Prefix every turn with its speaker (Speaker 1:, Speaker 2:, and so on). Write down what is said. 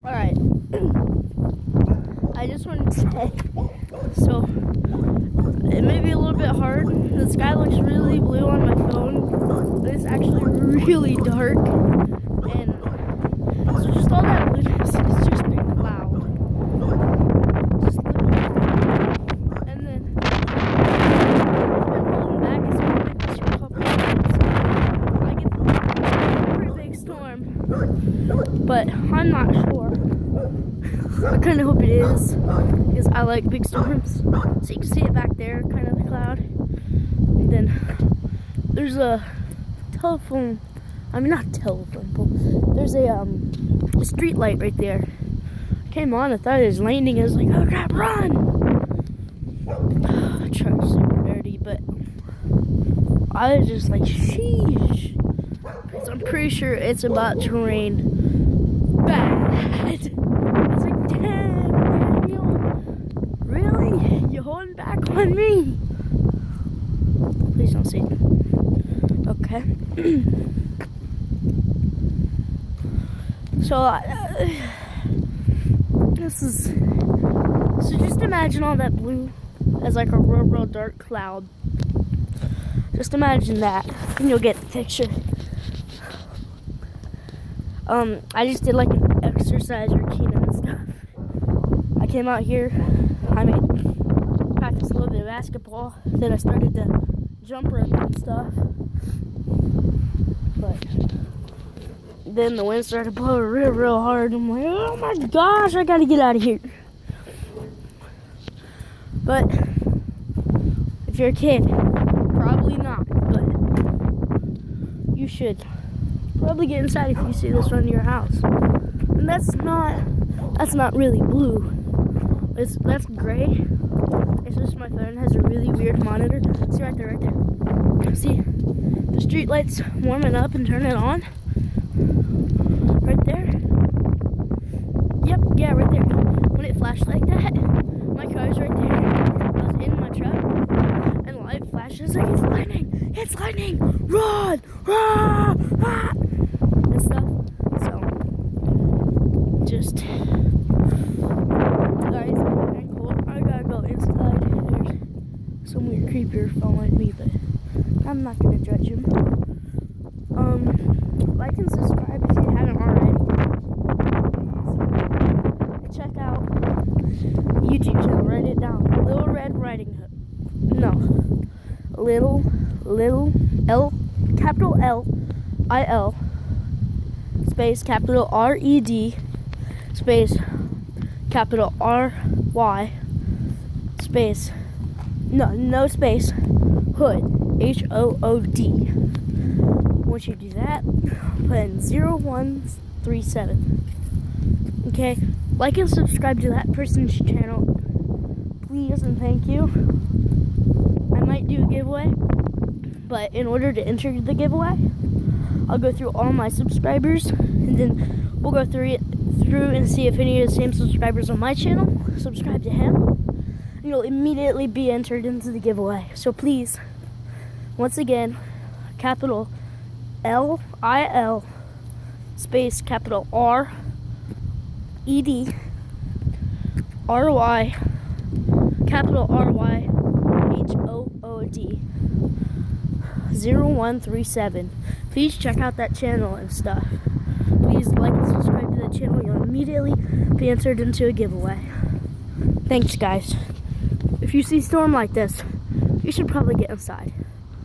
Speaker 1: Alright. I just wanted to say, so it may be a little bit hard. The sky looks really blue on my phone, but it's actually really dark. And so just all that blueness is just a cloud. Just look at that. And then I've been holding back because I'm like this for a couple of days. I get a pretty big storm, but I'm not sure. I kind of hope it is, because I like big storms. So you can see it back there, kind of the cloud. And then there's a telephone, not telephone pole. There's a street light right there. I came on, I thought it was lightning. I was like, oh crap, run! Truck's super dirty, but I was just like, sheesh. Because I'm pretty sure it's about to rain bad. It's like, dang, Daniel, really? You holding back on me? Please don't say it. Okay. So just imagine all that blue as like a real dark cloud. Just imagine that, and you'll get the picture. I just did like an exercise routine and stuff. I came out here, practiced a little bit of basketball, then I started to jump rope and stuff. But then the wind started blowing real hard. I'm like, oh my gosh, I gotta get out of here. But if you're a kid, probably not, but you should probably get inside if you see this run to your house. And that's not really blue. That's gray. It's just my phone has a really weird monitor. See right there. See the street lights warming up and turning on? Right there. Yep, yeah, right there. When it flashed like that, my car's right there. I was in my truck, and the light flashes like it's lightning. It's lightning! Run! Ah! Ah! And stuff. So, just guys, it's getting cold. I gotta go inside. There's some weird creeper following me, but I'm not gonna judge him. Like and subscribe if you haven't already. Check out YouTube channel. Write it down. Lil Red Ryhood. No. Little L, capital L-I-L, space capital R-E-D, space capital R-Y, space, no space, Hood, H-O-O-D. Once you do that, put in 0137. Okay, like and subscribe to that person's channel, please and thank you. I might do a giveaway, but in order to enter the giveaway, I'll go through all my subscribers, and then we'll go through and see if any of the same subscribers on my channel subscribe to him, and you'll immediately be entered into the giveaway. So please, once again, capital L-I-L, space capital R-E-D, R-Y, capital R-Y, H-O-O-D, 0137. Please check out that channel and stuff. Please like and subscribe to that channel. You'll immediately be entered into a giveaway. Thanks, guys. If you see a storm like this, you should probably get inside.